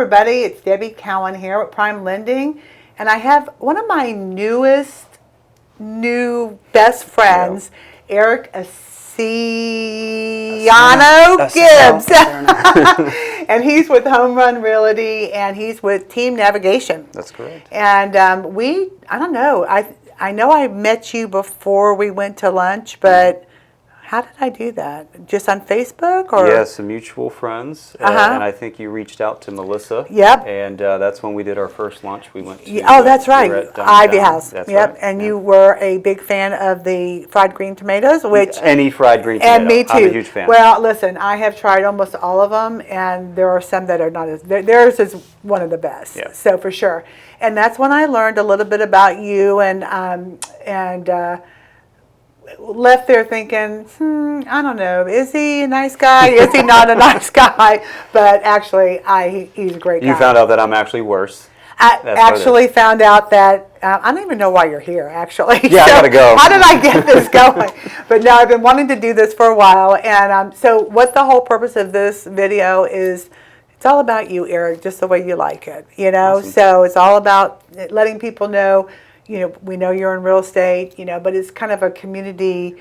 everybody. It's Debbie Cowan here with Prime Lending, and I have one of my new best friends, Eric Acierno-Gibbs, and he's with Homerun Realty, and he's with Team Navigation. That's correct. And I don't know, I know I met you before we went to lunch, but how did I do that? Just on Facebook, or? Yeah, some mutual friends, and I think you reached out to Melissa. Yep. And that's when we did our first lunch. We went to. Oh, that's right, Ivy House. That's yep. Right. And you were a big fan of the fried green tomatoes, which any fried green tomato. And me too. I'm a huge fan. Well, listen, I have tried almost all of them, and there are some that are not as. Theirs is one of the best. Yeah. So for sure. And that's when I learned a little bit about you, and left there thinking, I don't know, is he a nice guy? Is he not a nice guy? But actually, he's a great guy. You found out that I'm actually worse. I actually found out that, I don't even know why you're here, actually. Yeah, so I gotta go. How did I get this going? But no, I've been wanting to do this for a while. And so what the whole purpose of this video is, it's all about you, Eric, just the way you like it. Awesome. So it's all about letting people know, we know you're in real estate, but it's kind of a community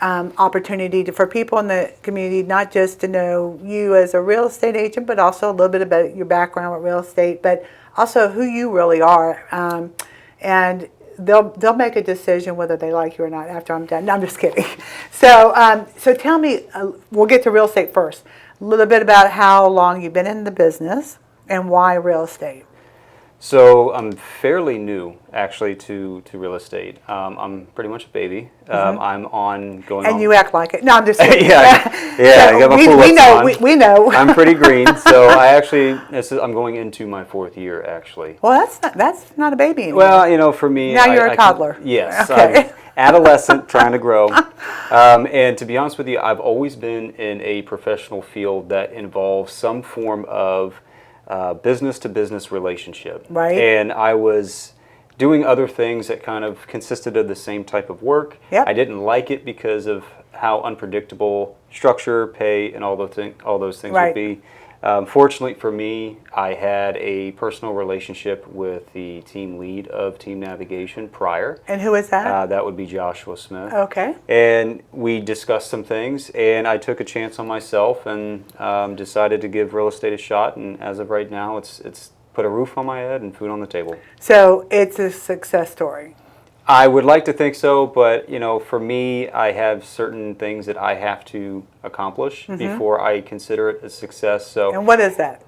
opportunity for people in the community, not just to know you as a real estate agent, but also a little bit about your background with real estate, but also who you really are. And they'll make a decision whether they like you or not after I'm done. No, I'm just kidding. So tell me, we'll get to real estate first. A little bit about how long you've been in the business and why real estate. So I'm fairly new, actually, to real estate. I'm pretty much a baby. I'm going. And you act like it. No, I'm just kidding. yeah. So I got my full we know. on. We know. I'm pretty green, so I'm going into my 4th year, actually. Well, that's not a baby anymore. Well, for me, now you're a toddler. Yes, Okay. I'm adolescent, trying to grow. And to be honest with you, I've always been in a professional field that involves some form of business-to-business relationship. Right. And I was doing other things that kind of consisted of the same type of work. Yep. I didn't like it because of how unpredictable structure, pay, and all those things Right. would be. Fortunately for me, I had a personal relationship with the team lead of Team Navigation prior. And who is that? That would be Joshua Smith. Okay. And we discussed some things, and I took a chance on myself and decided to give real estate a shot. And as of right now, it's put a roof on my head and food on the table. So it's a success story. I would like to think so, but for me, I have certain things that I have to accomplish before I consider it a success. So, And what is that?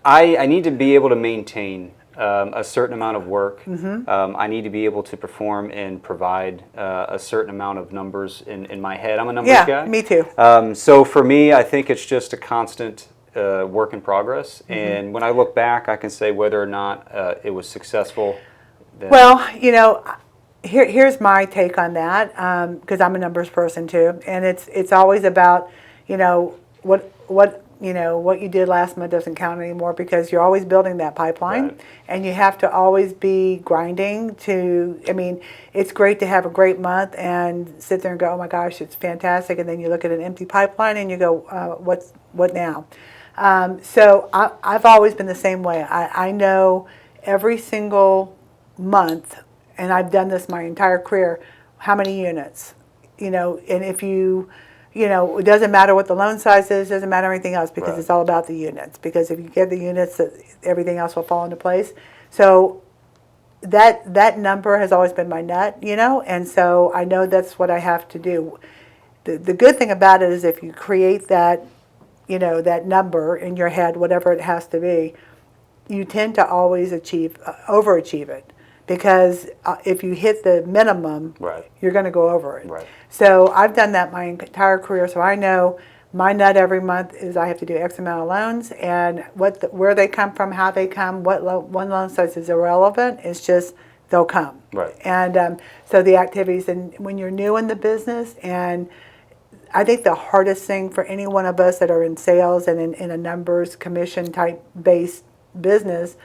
I need to be able to maintain a certain amount of work. I need to be able to perform and provide a certain amount of numbers in my head. I'm a numbers guy. Yeah, me too. So for me, I think it's just a constant work in progress. And when I look back, I can say whether or not it was successful. Well, here's my take on that, because I'm a numbers person too, and it's always about, what you did last month doesn't count anymore, because you're always building that pipeline, Right. and you have to always be grinding it's great to have a great month and sit there and go, oh my gosh, it's fantastic, and then you look at an empty pipeline and you go, what now? So I've always been the same way. I know every single month, and I've done this my entire career, how many units, and if it doesn't matter what the loan size is, doesn't matter anything else, because Right. It's all about the units, because if you get the units, everything else will fall into place. So that number has always been my nut, and so I know that's what I have to do. The good thing about it is if you create that, that number in your head, whatever it has to be, you tend to always overachieve it. Because if you hit the minimum, Right. you're going to go over it. Right. So I've done that my entire career. So I know my nut every month is I have to do X amount of loans, and where they come from, how they come, one loan size is irrelevant. It's just they'll come. Right. And so the activities, and when you're new in the business, and I think the hardest thing for any one of us that are in sales and in a numbers commission type based business,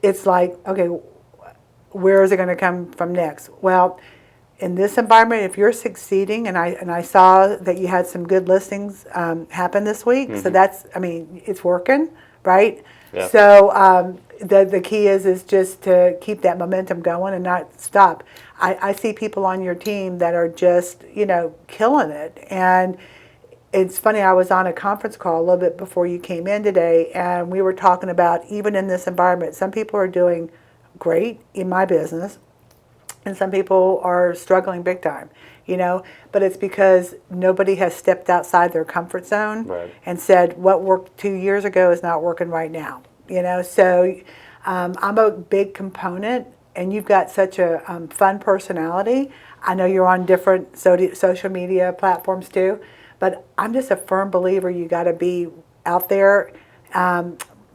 it's like, okay, where is it going to come from next? Well, in this environment, if you're succeeding, and I saw that you had some good listings happen this week, so that's, it's working, right? Yeah. So the key is just to keep that momentum going and not stop. I see people on your team that are just, killing it. And it's funny, I was on a conference call a little bit before you came in today, and we were talking about, even in this environment, some people are doing great in my business, and some people are struggling big time, but it's because nobody has stepped outside their comfort zone Right. and said what worked 2 years ago is not working right now. So I'm a big component, and you've got such a fun personality. I know you're on different social media platforms too, but I'm just a firm believer you got to be out there.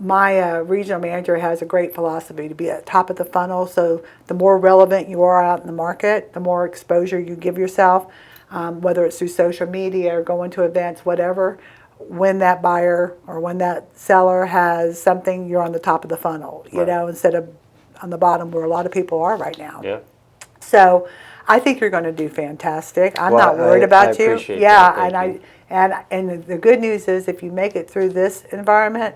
My regional manager has a great philosophy to be at the top of the funnel. So the more relevant you are out in the market, the more exposure you give yourself, whether it's through social media or going to events, whatever. When that buyer or when that seller has something, you're on the top of the funnel, instead of on the bottom where a lot of people are right now. Yeah. So I think you're going to do fantastic. I'm Well, not worried about I you. appreciate Yeah, that. Thank you. and the good news is if you make it through this environment,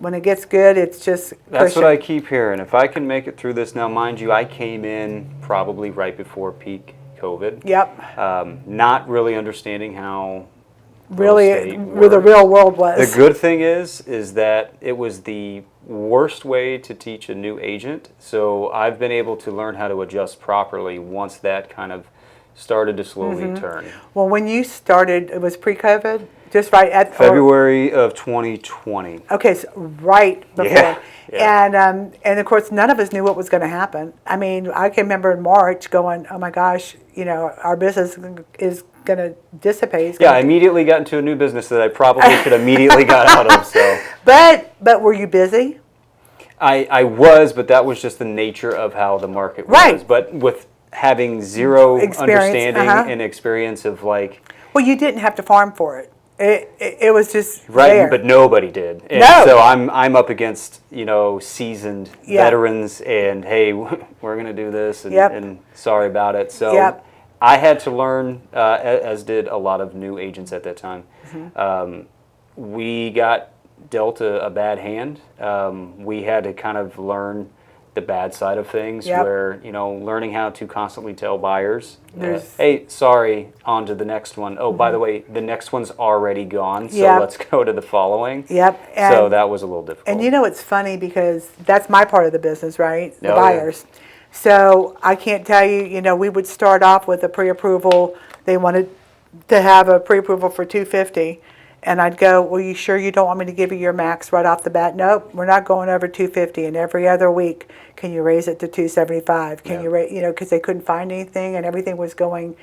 when it gets good, it's just That's pushing. what I keep hearing. If I can make it through this now, mind you, I came in probably right before peak COVID. Yep. Not really understanding how Really, real estate where the works. real world was. The good thing is that it was the worst way to teach a new agent. So I've been able to learn how to adjust properly once that kind of started to slowly turn. Well, when you started, it was pre-COVID, just right at February of 2020. Okay, so right before, Yeah. And of course, none of us knew what was going to happen. I mean, I can remember in March going, "Oh my gosh, our business is going to dissipate." Yeah, I immediately got into a new business that I probably should immediately got out of. So, but were you busy? I was, but that was just the nature of how the market was. Right. But with having zero Experience, understanding and experience of like, Well, you didn't have to farm for it. It was just right, there. but nobody did. And No. so I'm up against seasoned Yeah. veterans, and hey, we're gonna do this, and, Yep. and sorry about it. So Yep. I had to learn, as did a lot of new agents at that time. We got dealt a bad hand. We had to kind of learn the bad side of things, Yep. where learning how to constantly tell buyers, There's- hey, sorry, on to the next one. Oh, by the way, the next one's already gone, so Yep. let's go to the following. Yep. So that was a little difficult. And it's funny because that's my part of the business, right? The Oh, yeah. buyers. So I can't tell you, we would start off with a pre-approval. They wanted to have a pre-approval for 250. And I'd go, well, you sure you don't want me to give you your max right off the bat? Nope, we're not going over 250. And every other week, can you raise it to 275? Can you raise, because they couldn't find anything and everything was going.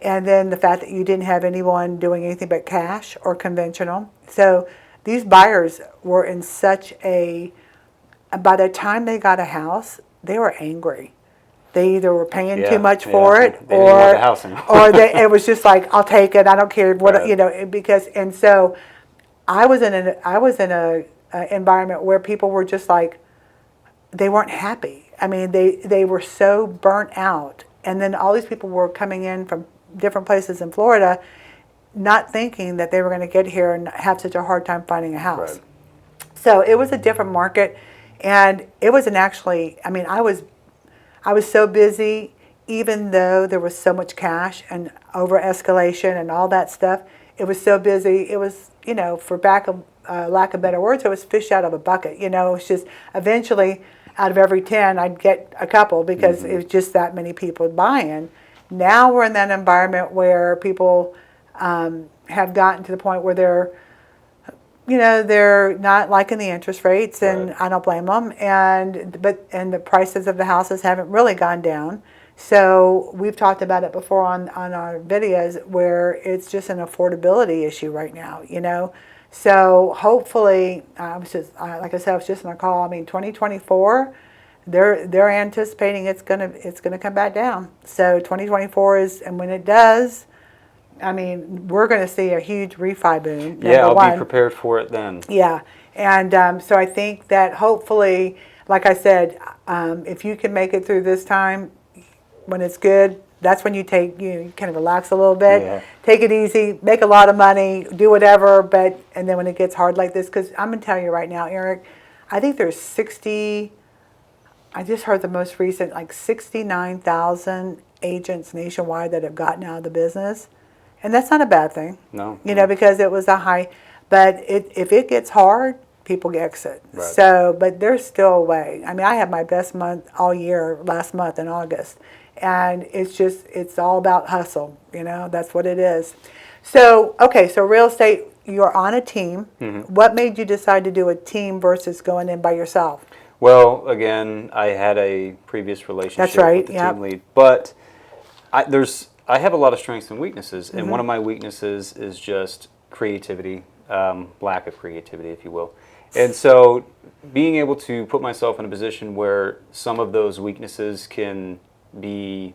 And then the fact that you didn't have anyone doing anything but cash or conventional. So these buyers were in such by the time they got a house, they were angry. They either were paying too much for it, They didn't want the house anymore. or it was just like, I'll take it. I don't care what Right. because. And so, I was in a environment where people were just like, they weren't happy. I mean, they were so burnt out, and then all these people were coming in from different places in Florida, not thinking that they were going to get here and have such a hard time finding a house. Right. So it was a different market, and it wasn't actually. I mean, I was so busy, even though there was so much cash and over escalation and all that stuff. It was so busy. It was, for lack of better words, it was fish out of a bucket. It was just eventually out of every 10, I'd get a couple because it was just that many people buying. Now we're in that environment where people have gotten to the point where they're not liking the interest rates, and Right. I don't blame them. And the prices of the houses haven't really gone down. So we've talked about it before on our videos, where it's just an affordability issue right now. So hopefully, like I said, I was just on a call. I mean, 2024, they're anticipating it's gonna come back down. So 2024 and when it does. I mean, we're going to see a huge refi boom. Yeah, I'll one. be prepared for it then. Yeah, and so I think that hopefully, like I said, if you can make it through this time, when it's good, That's when you kind of relax a little bit, Yeah. take it easy, make a lot of money, do whatever. And then when it gets hard like this, because I'm gonna tell you right now, Eric, I think there's 60. I just heard the most recent, like 69,000 agents nationwide that have gotten out of the business. And that's not a bad thing. No. Because it was a high. But if it gets hard, people exit. Right. So, but there's still a way. I mean, I had my best month all year last month in August. And it's all about hustle. That's what it is. So, okay, so real estate, you're on a team. What made you decide to do a team versus going in by yourself? Well, again, I had a previous relationship That's right, with the yep. team lead, but I have a lot of strengths and weaknesses, and one of my weaknesses is just creativity, lack of creativity, if you will. And so being able to put myself in a position where some of those weaknesses can be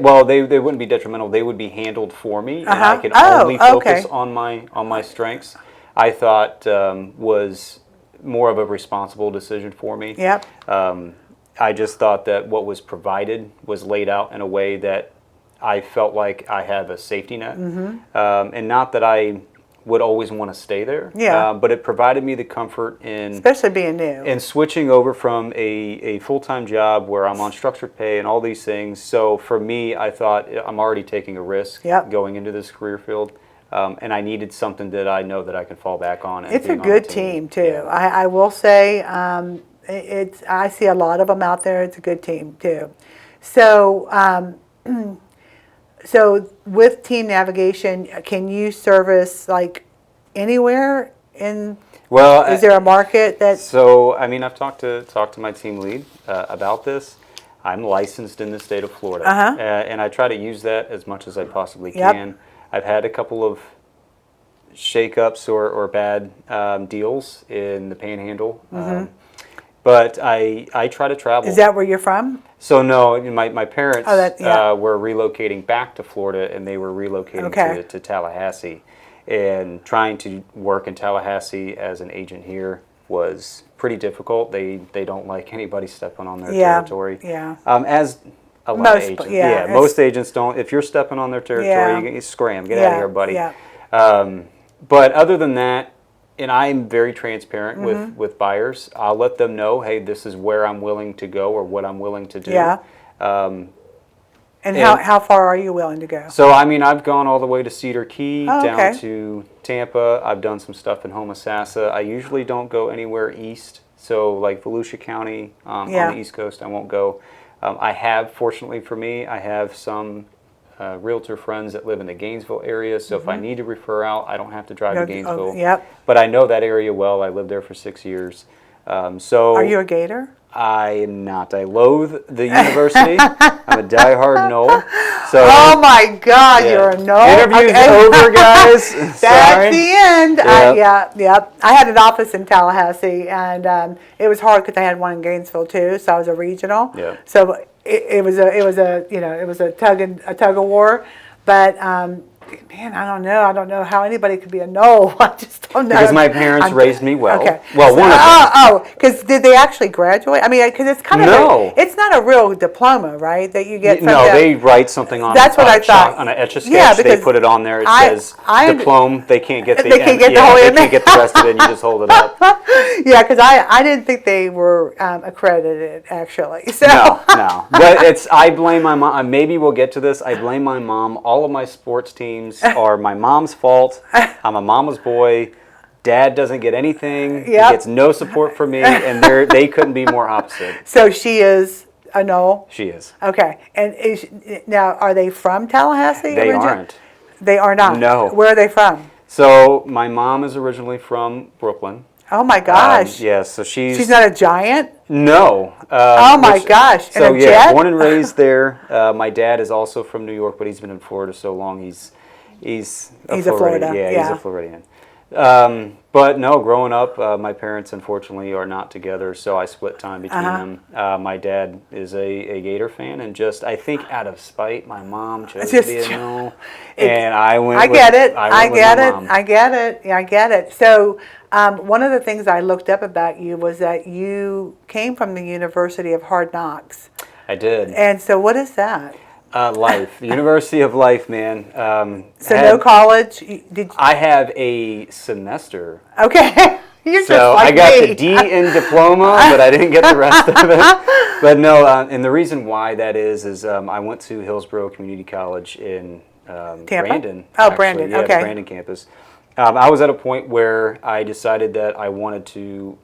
well, they wouldn't be detrimental. They would be handled for me, and I could only focus on my strengths. I thought was more of a responsible decision for me. Yep. I just thought that what was provided was laid out in a way that I felt like I have a safety net, and not that I would always want to stay there. Yeah. But it provided me the comfort in, especially being new, and switching over from a full-time job where I'm on structured pay and all these things. So for me, I thought I'm already taking a risk going into this career field. And I needed something that I know that I can fall back on. And it's a good team too. Yeah. I will say, I see a lot of them out there. It's a good team too. So, so with team navigation, can you service like anywhere in? Well, is there a market that? So, I mean, I've talked to my team lead about this. I'm licensed in the state of Florida, and I try to use that as much as I possibly can. I've had a couple of shake-ups or bad deals in the Panhandle, but I try to travel. Is that where you're from? So no, my parents were relocating back to Florida, and they were relocating to Tallahassee, and trying to work in Tallahassee as an agent here was pretty difficult. They don't like anybody stepping on their territory. Yeah. As a lot of agents. Most agents don't. If you're stepping on their territory, you scram, get out of here, buddy. Yeah. But other than that, and I'm very transparent with buyers. I'll let them know, hey, this is where I'm willing to go or what I'm willing to do. Yeah. And how far are you willing to go? So, I mean, I've gone all the way to Cedar Key, down to Tampa. I've done some stuff in Homosassa. I usually don't go anywhere east. So, like Volusia County on the East Coast, I won't go. I have, fortunately for me, I have some realtor friends that live in the Gainesville area, so if I need to refer out, I don't have to drive to Gainesville. But I know that area well. I lived there for 6 years. So are you a Gator? I am not. I loathe the university. I'm a diehard no. So, oh my God, you're a no. Interview's over, guys. That's the end. Yep. I had an office in Tallahassee, and it was hard because I had one in Gainesville too. So I was a regional. Yeah. So it was a tug of war, but. Man, I don't know how anybody could be a no. I just don't know. Because my parents raised me well. Okay. Well, one of them. Because did they actually graduate? I mean, because it's kind of it's not a real diploma, right? That you get. No, they write something on. That's what I thought. On an etch-a-sketch, yeah, they put it on there. It says diploma. They can't get the. They can't get the whole image. They can't get the rest of it. And you just hold it up. Yeah, because I didn't think they were accredited actually. So. No. But I blame my mom. Maybe we'll get to this. I blame my mom. All of my sports teams are my mom's fault. I'm a mama's boy. Dad doesn't get anything. He gets no support from me, and they couldn't be more opposite. So she is a no? She is. Okay. And now, are they from Tallahassee? They aren't. They are not? No. Where are they from? So my mom is originally from Brooklyn. Oh my gosh. Yes, so she's not a giant? No. Oh my gosh. So yeah, born and raised there. My dad is also from New York, but he's been in Florida so long. He's a Floridian. Yeah, he's a Floridian. But no, growing up, my parents unfortunately are not together, so I split time between them. My dad is a Gator fan, and just I think out of spite, my mom chose to be a no, and I went. I get it. I get it. So one of the things I looked up about you was that you came from the University of Hard Knocks. I did. And so, what is that? Life, University of Life, man. So no college? I have a semester. Okay. You're so just like I got me. the D in diploma, but I didn't get the rest of it. But no, and the reason why that is I went to Hillsborough Community College in Brandon. Oh, actually. Brandon. Yeah, Okay. the Brandon campus. I was at a point where I decided that I wanted to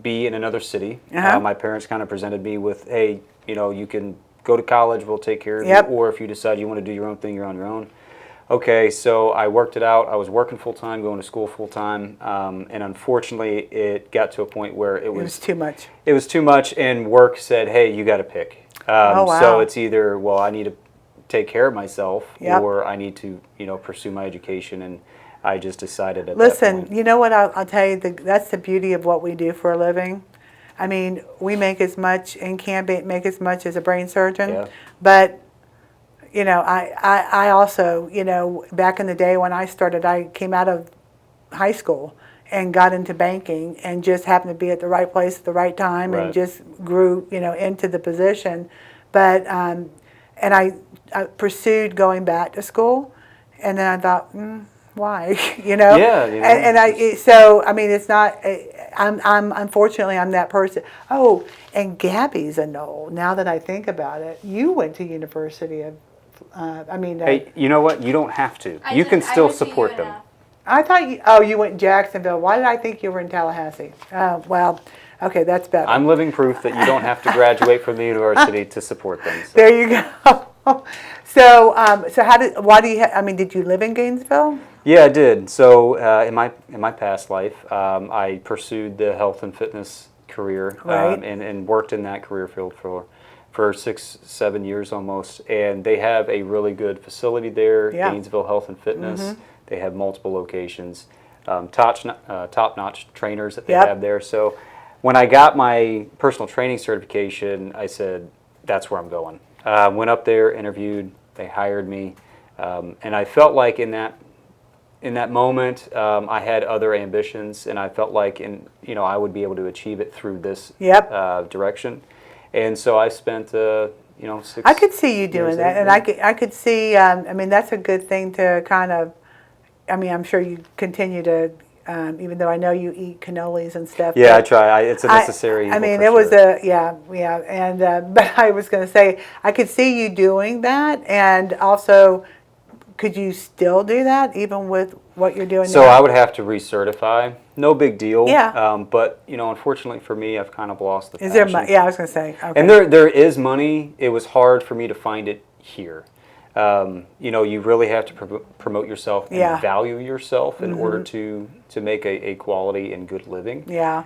be in another city. My parents kind of presented me with, hey, you can go to college, we'll take care of you, or if you decide you want to do your own thing, you're on your own. Okay, so I worked it out. I was working full-time, going to school full-time, and unfortunately it got to a point where it was too much. It was too much, and work said, hey, you got to pick. Oh, wow. So it's either, well, I need to take care of myself, or I need to, pursue my education, and I just decided at that point. You know what, I'll tell you, that's the beauty of what we do for a living. I mean, we make as much and can make as much as a brain surgeon, but I also, back in the day when I started, I came out of high school and got into banking and just happened to be at the right place at the right time and just grew, into the position. But, and I pursued going back to school, and then I thought, why, so I mean, it's not. I'm unfortunately I'm that person. Oh, and Gabby's a Knoll. Now that I think about it, you went to University of. Hey, you know what? You don't have to. You can still support them. I thought you went to Jacksonville. Why did I think you were in Tallahassee? Well, okay, that's better. I'm living proof that you don't have to graduate from the university to support them. So. There you go. So did you live in Gainesville? Yeah, I did. So in my past life, I pursued the health and fitness career, and worked in that career field for 6-7 years almost. And they have a really good facility there, Gainesville Health and Fitness. They have multiple locations, top-notch trainers that they have there. So when I got my personal training certification, I said, that's where I'm going. Went up there, interviewed, they hired me, and I felt like in that moment, I had other ambitions, and I felt like I would be able to achieve it through this direction. And so I spent 6 I could see you doing that, and I could see. That's a good thing to kind of. I'm sure you continue to, even though I know you eat cannolis and stuff. Yeah, I try. It's a necessary evil. It was and but I was going to say I could see you doing that, and also, could you still do that even with what you're doing now? So I would have to recertify. No big deal. Yeah. But unfortunately for me, I've kind of lost the passion. Is there? Yeah, I was going to say. Okay. And there is money. It was hard for me to find it here. You really have to promote yourself and value yourself in order to make a quality and good living. Yeah.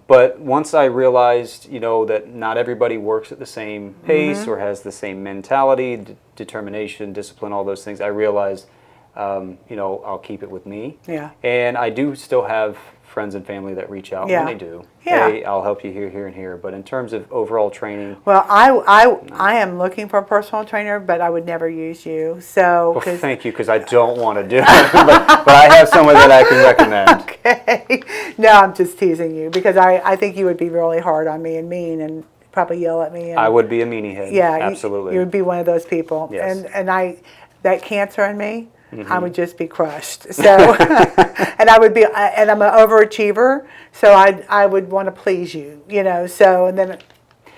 But once I realized, that not everybody works at the same pace or has the same mentality, determination, discipline, all those things, I realized, I'll keep it with me. Yeah. And I do still have friends and family that reach out when they do. Yeah. Hey, I'll help you here, and here. But in terms of overall training, well, I am looking for a personal trainer, but I would never use you. So, well, thank you, because I don't want to do it, but I have someone that I can recommend. Okay. No, I'm just teasing you because I think you would be really hard on me and mean and probably yell at me. And, I would be a meanie head. Yeah, absolutely. You would be one of those people. Yes. And that cancer in me. I would just be crushed. So, and I would be, and I'm an overachiever, so I would want to please you, So and then.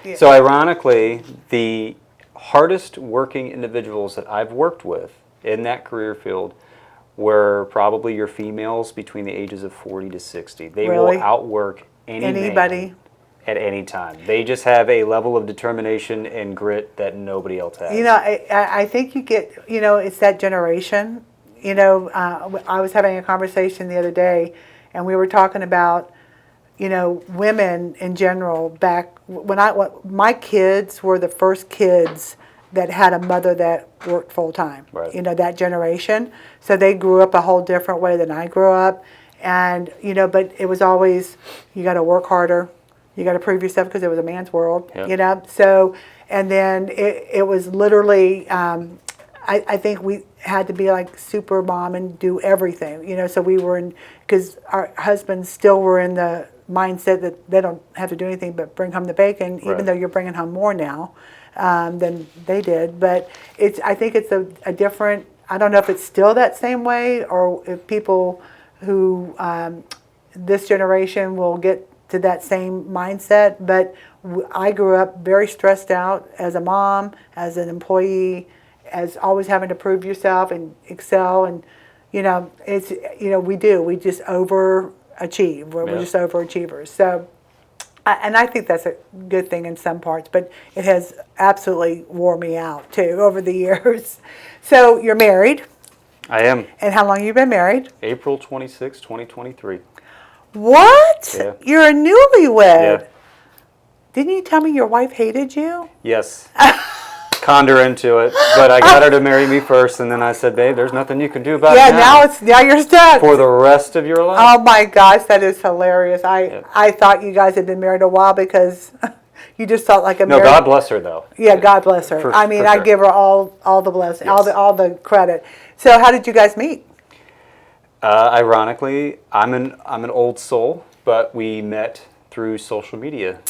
Yeah. So ironically, the hardest working individuals that I've worked with in that career field were probably your females between the ages of 40 to 60. They will outwork anybody. Man at any time. They just have a level of determination and grit that nobody else has. I think you get, it's that generation. I was having a conversation the other day, and we were talking about, women in general. Back when my kids were the first kids that had a mother that worked full time. Right. That generation. So they grew up a whole different way than I grew up, and but it was always, you got to work harder. You got to prove yourself because it was a man's world, So, and then it was literally, I think we had to be like super mom and do everything, So we were because our husbands still were in the mindset that they don't have to do anything but bring home the bacon, even though you're bringing home more now than they did. But I think it's a different, I don't know if it's still that same way, or if people who, this generation will get to that same mindset. But I grew up very stressed out as a mom, as an employee, as always having to prove yourself and excel. And, it's, we just overachieve. We're just overachievers. So, and I think that's a good thing in some parts, but it has absolutely wore me out too over the years. So you're married. I am. And how long have you been married? April 26, 2023. What? Yeah. You're a newlywed. Yeah. Didn't you tell me your wife hated you? Yes. Conned her into it, but I got her to marry me first, and then I said, babe, there's nothing you can do about it now you're stuck. For the rest of your life. Oh my gosh, that is hilarious. I thought you guys had been married a while because you just thought like a No, God bless her though. Yeah, God bless her. I give her all the blessing, all the credit. So how did you guys meet? Ironically, I'm an old soul, but we met through social media.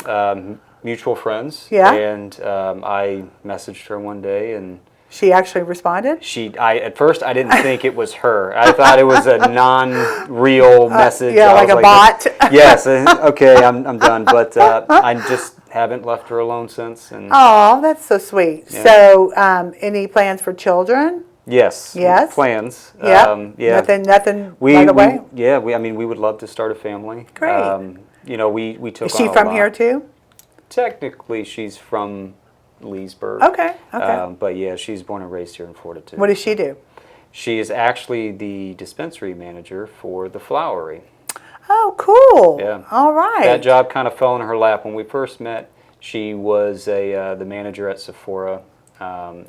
Mutual friends. Yeah. And I messaged her one day, and she actually responded. At first I didn't think it was her. I thought it was a non-real message. Yeah, like a bot. Yes. Okay, I'm done. But I just haven't left her alone since. Oh, that's so sweet. Yeah. So, any plans for children? Yes. Yes. Plans. Yeah. Nothing. Right away. We would love to start a family. Great. We took. Is she from here too? Technically, she's from Leesburg. Okay. But yeah, she's born and raised here in Florida too. What does she do? She is actually the dispensary manager for the Flowery. Oh, cool. Yeah. All right. That job kind of fell in her lap. When we first met, she was the manager at Sephora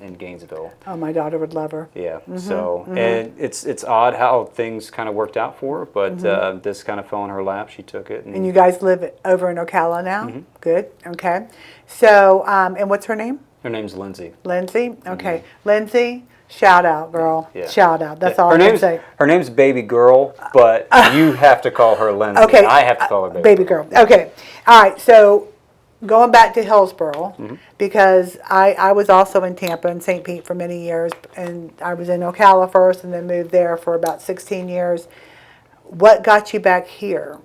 in Gainesville. Oh, my daughter would love her. Yeah. And it's odd how things kind of worked out for her, but this kind of fell in her lap. She took it. And you guys live over in Ocala now? Mm-hmm. Good. Okay. So, and what's her name? Her name's Lindsay. Lindsay? Okay. Lindsay, shout out, girl. Yeah. Shout out. That's all I can say. Her name's Baby Girl, but you have to call her Lindsay. Okay. I have to call her Baby Girl. Okay. All right. So, going back to Hillsborough, because I was also in Tampa and St. Pete for many years, and I was in Ocala first and then moved there for about 16 years. What got you back here?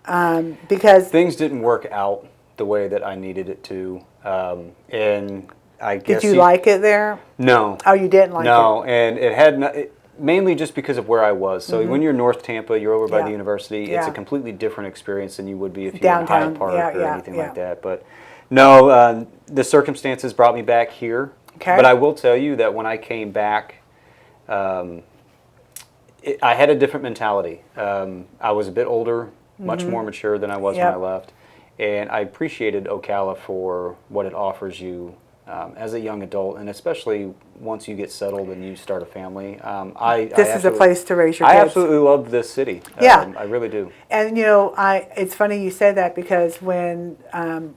Because things didn't work out the way that I needed it to, and I guess. Did you like it there? No. Oh, you didn't like it? No, and it had mainly just because of where I was. So when you're North Tampa, you're over by the university. It's a completely different experience than you would be if you were in Hyde Park or anything like that. But no, the circumstances brought me back here. Okay. But I will tell you that when I came back, I had a different mentality. I was a bit older, much more mature than I was when I left. And I appreciated Ocala for what it offers you as a young adult, and especially once you get settled and you start a family. This is a place to raise your kids. I absolutely love this city. Yeah. I really do. And, it's funny you say that because when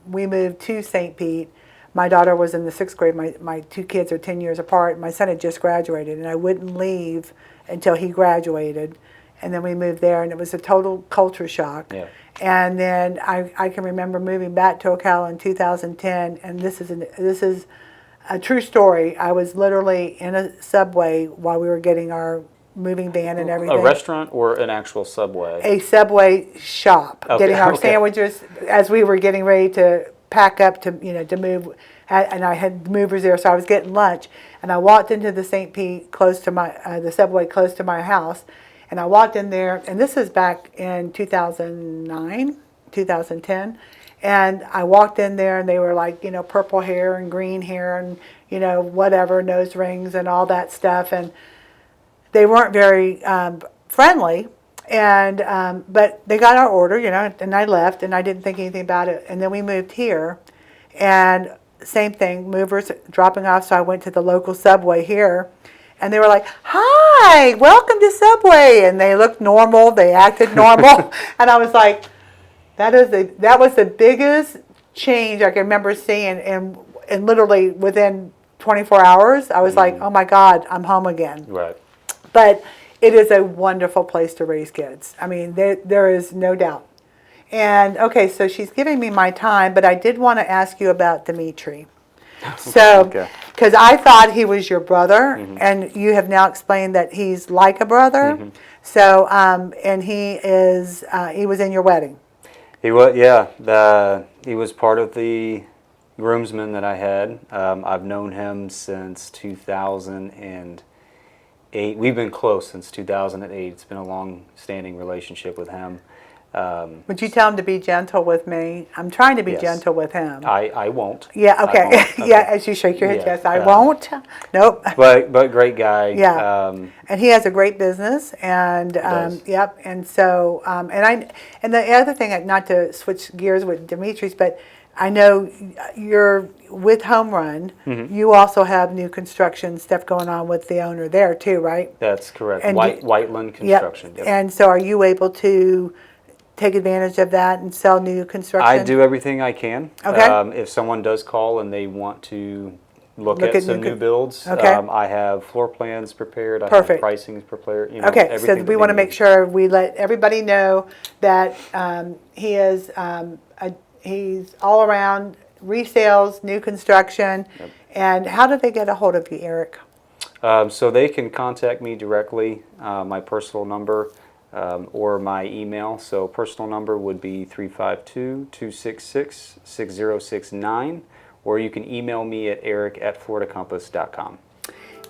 we moved to St. Pete, my daughter was in the 6th grade. My two kids are 10 years apart. My son had just graduated, and I wouldn't leave until he graduated. And then we moved there, and it was a total culture shock. Yeah. And then I can remember moving back to Ocala in 2010, and this is a true story. I was literally in a Subway while we were getting our moving van and everything. A restaurant or an actual Subway? A Subway shop, getting our sandwiches as we were getting ready to pack up to move. And I had movers there, so I was getting lunch, and I walked into the St. Pete the Subway close to my house. And I walked in there, and this is back in 2009, 2010. And I walked in there, and they were like, purple hair and green hair and, whatever, nose rings and all that stuff. And they weren't very friendly. And but they got our order, and I left, and I didn't think anything about it. And then we moved here, and same thing, movers dropping off. So I went to the local Subway here. And they were like, "Hi, welcome to Subway," and they looked normal. They acted normal, and I was like, "That was the biggest change I can remember seeing." And literally within 24 hours, I was like, "Oh my God, I'm home again." Right. But it is a wonderful place to raise kids. I mean, there is no doubt. And okay, so she's giving me my time, but I did want to ask you about Dimitri. So, because I thought he was your brother, and you have now explained that he's like a brother. So, and he was in your wedding. He was, yeah. He was part of the groomsmen that I had. I've known him since 2008. We've been close since 2008. It's been a long-standing relationship with him. Would you tell him to be gentle with me? I'm trying to be gentle with him. I won't. Yeah, okay. Okay. Yeah, as you shake your head, yes, I won't. Nope. But great guy. Yeah. And he has a great business, and yep. And so and the other thing, not to switch gears with Dimitri's, but I know you're with Homerun. You also have new construction stuff going on with the owner there too, right? That's correct. And Whiteland Construction. Yep. And so, are you able to take advantage of that and sell new construction? I do everything I can. Okay. If someone does call and they want to look at some new builds, I have floor plans prepared. Perfect. I have pricings prepared. Okay, so we want to make sure we let everybody know that he is he's all around resales, new construction. Yep. And how do they get a hold of you, Eric? So they can contact me directly, my personal number. Or my email. So personal number would be 352-266-6069, or you can email me at eric@floridacompass.com.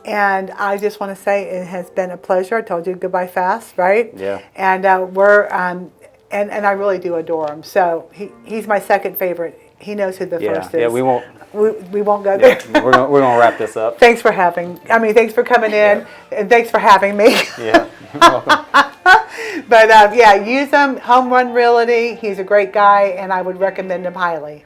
And I just want to say it has been a pleasure. I told you goodbye fast, right? Yeah. And we're and I really do adore him. So he's my second favorite. He knows who the first is. Yeah, we won't go there. We're gonna wrap this up. Thanks for thanks for coming in, and thanks for having me. Yeah, you're welcome. But yeah, use him. Homerun Realty. He's a great guy, and I would recommend him highly.